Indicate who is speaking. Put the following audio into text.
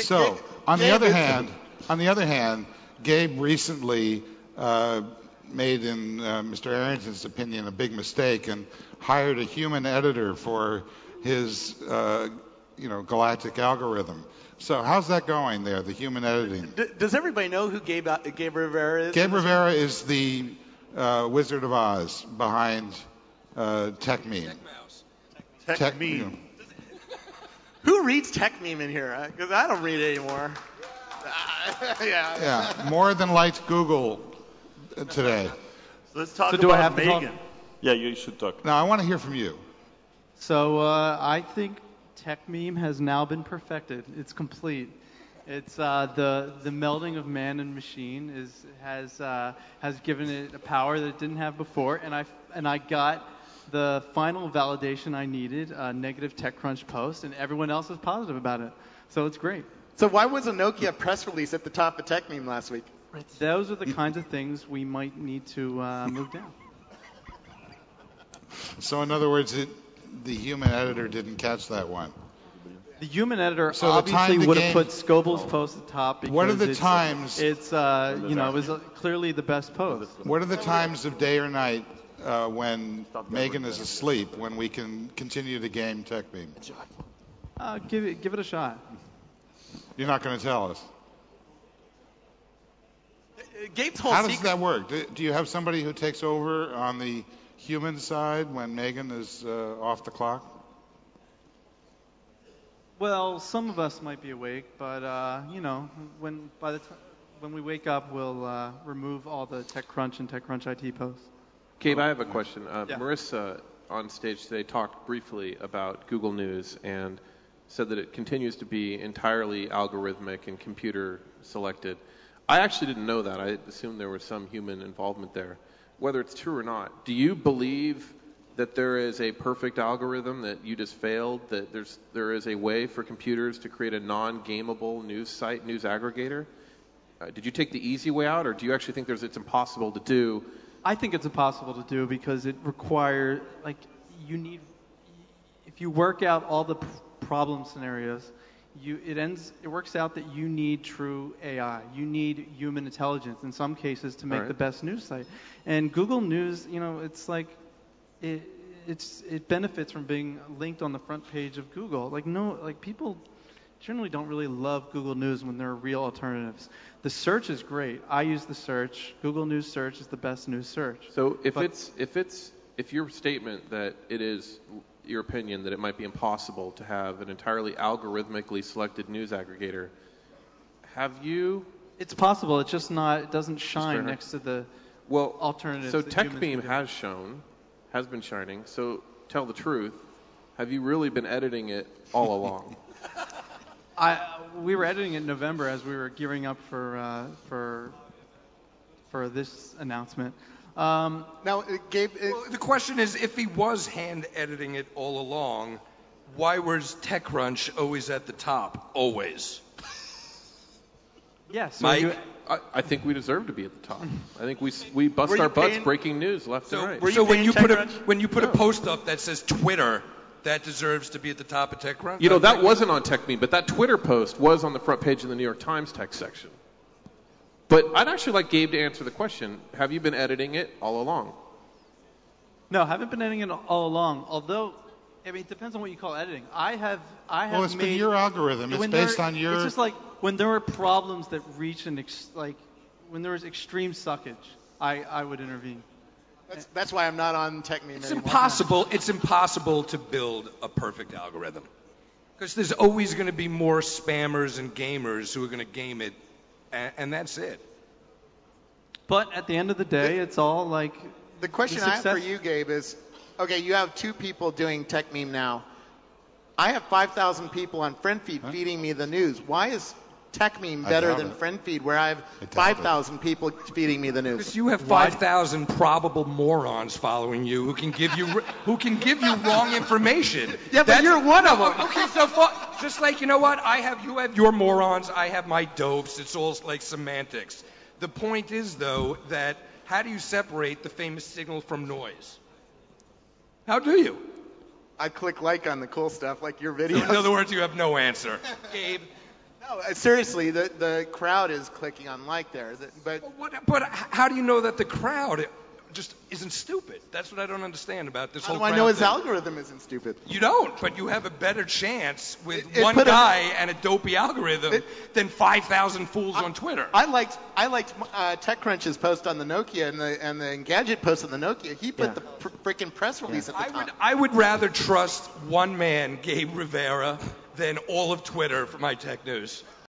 Speaker 1: So, on the other hand, Gabe recently made, in Mr. Arrington's opinion, a big mistake and hired a human editor for his, galactic algorithm. So how's that going there, the human editing?
Speaker 2: Does everybody know who Gabe Rivera is?
Speaker 1: Gabe Rivera is the Wizard of Oz behind TechMeme.
Speaker 2: TechMeme. Who reads TechMeme in here? Because I don't read it anymore.
Speaker 1: Yeah, more than liked Google today.
Speaker 2: So let's talk about Megan.
Speaker 3: Yeah, you should talk.
Speaker 1: Now, I want to hear from you.
Speaker 4: So I think TechMeme has now been perfected. It's complete. It's the melding of man and machine has given it a power that it didn't have before, and I got the final validation I needed, a negative TechCrunch post, and everyone else is positive about it. So it's great.
Speaker 2: So why was a Nokia press release at the top of TechMeme last week?
Speaker 4: Those are the kinds of things we might need to move down.
Speaker 1: So in other words, the human editor didn't catch that one.
Speaker 4: The human editor obviously would have put Scoble's post at the top because
Speaker 1: what are the times?
Speaker 4: It's it was clearly the best post.
Speaker 1: What are the times of day or night when Megan is asleep when we can continue the game TechMeme?
Speaker 4: Give it a shot.
Speaker 1: You're not going to tell us.
Speaker 2: Gabe's whole
Speaker 1: How does that work? Do you have somebody who takes over on the human side when Megan is off the clock?
Speaker 4: Well, some of us might be awake, but when we wake up, we'll remove all the TechCrunch and TechCrunch IT posts.
Speaker 5: Gabe, I have a question.
Speaker 4: Yeah.
Speaker 5: Marissa on stage today talked briefly about Google News and said that it continues to be entirely algorithmic and computer selected. I actually didn't know that. I assumed there was some human involvement there. Whether it's true or not, do you believe that there is a perfect algorithm, that you just failed, that there is a way for computers to create a non-gameable news site, news aggregator? Did you take the easy way out, or do you actually think it's impossible to do?
Speaker 4: I think it's impossible to do because it requires, if you work out all the problem scenarios, it works out that you need true AI. You need human intelligence in some cases to make the best news site. And Google News, it's like it benefits from being linked on the front page of Google. People generally don't really love Google News when there are real alternatives. The search is great. I use the search. Google News search is the best news search.
Speaker 5: So if your statement that it is your opinion that it might be impossible to have an entirely algorithmically selected news aggregator, have you?
Speaker 4: It's possible. It's just not. It doesn't shine next to the alternatives.
Speaker 5: So TechMeme has been shining. So tell the truth. Have you really been editing it all along?
Speaker 4: We were editing it in November as we were gearing up for this announcement.
Speaker 2: Now, Gabe,
Speaker 6: the question is, if he was hand editing it all along, why was TechCrunch always at the top? Always.
Speaker 4: Yes.
Speaker 6: Mike?
Speaker 5: I think we deserve to be at the top. I think we bust our butts breaking news left and right.
Speaker 6: So when you put a post up that says Twitter, that deserves to be at the top of TechCrunch?
Speaker 5: That wasn't on TechMeme, but that Twitter post was on the front page of the New York Times tech section. But I'd actually like Gabe to answer the question. Have you been editing it all along?
Speaker 4: No, I haven't been editing it all along. Although, it depends on what you call editing. I have
Speaker 1: Well, it's been your algorithm. It's based on your...
Speaker 4: It's just like when there are problems that reach when there is extreme suckage, I would intervene.
Speaker 2: That's why I'm not on TechMeme
Speaker 6: anymore. It's impossible to build a perfect algorithm. Because there's always going to be more spammers and gamers who are going to game it. And that's it.
Speaker 4: But at the end of the day, it's all like...
Speaker 2: The question I have for you, Gabe, is, okay, you have 2 people doing TechMeme now. I have 5,000 people on FriendFeed feeding me the news. Why is TechMeme better than FriendFeed, where I have 5,000 people feeding me the news?
Speaker 6: Because you have 5,000 probable morons following you who can give you wrong information.
Speaker 2: Yeah, but you're one of them.
Speaker 6: Okay, so just like, you have your morons, I have my dopes. It's all like semantics. The point is, though, that how do you separate the famous signal from noise? How do you?
Speaker 2: I click like on the cool stuff, like your videos.
Speaker 6: So in other words, you have no answer. Gabe?
Speaker 2: No, seriously, the crowd is clicking on like there.
Speaker 6: But how do you know that the crowd just isn't stupid? That's what I don't understand about this whole crowd
Speaker 2: How do I know his
Speaker 6: thing.
Speaker 2: algorithm isn't stupid?
Speaker 6: You don't, but you have a better chance with one guy and a dopey algorithm than 5,000 fools on Twitter.
Speaker 2: I liked TechCrunch's post on the Nokia and the Engadget post on the Nokia. He put the freaking press release at the top.
Speaker 6: I would rather trust one man, Gabe Rivera, than all of Twitter for my tech news.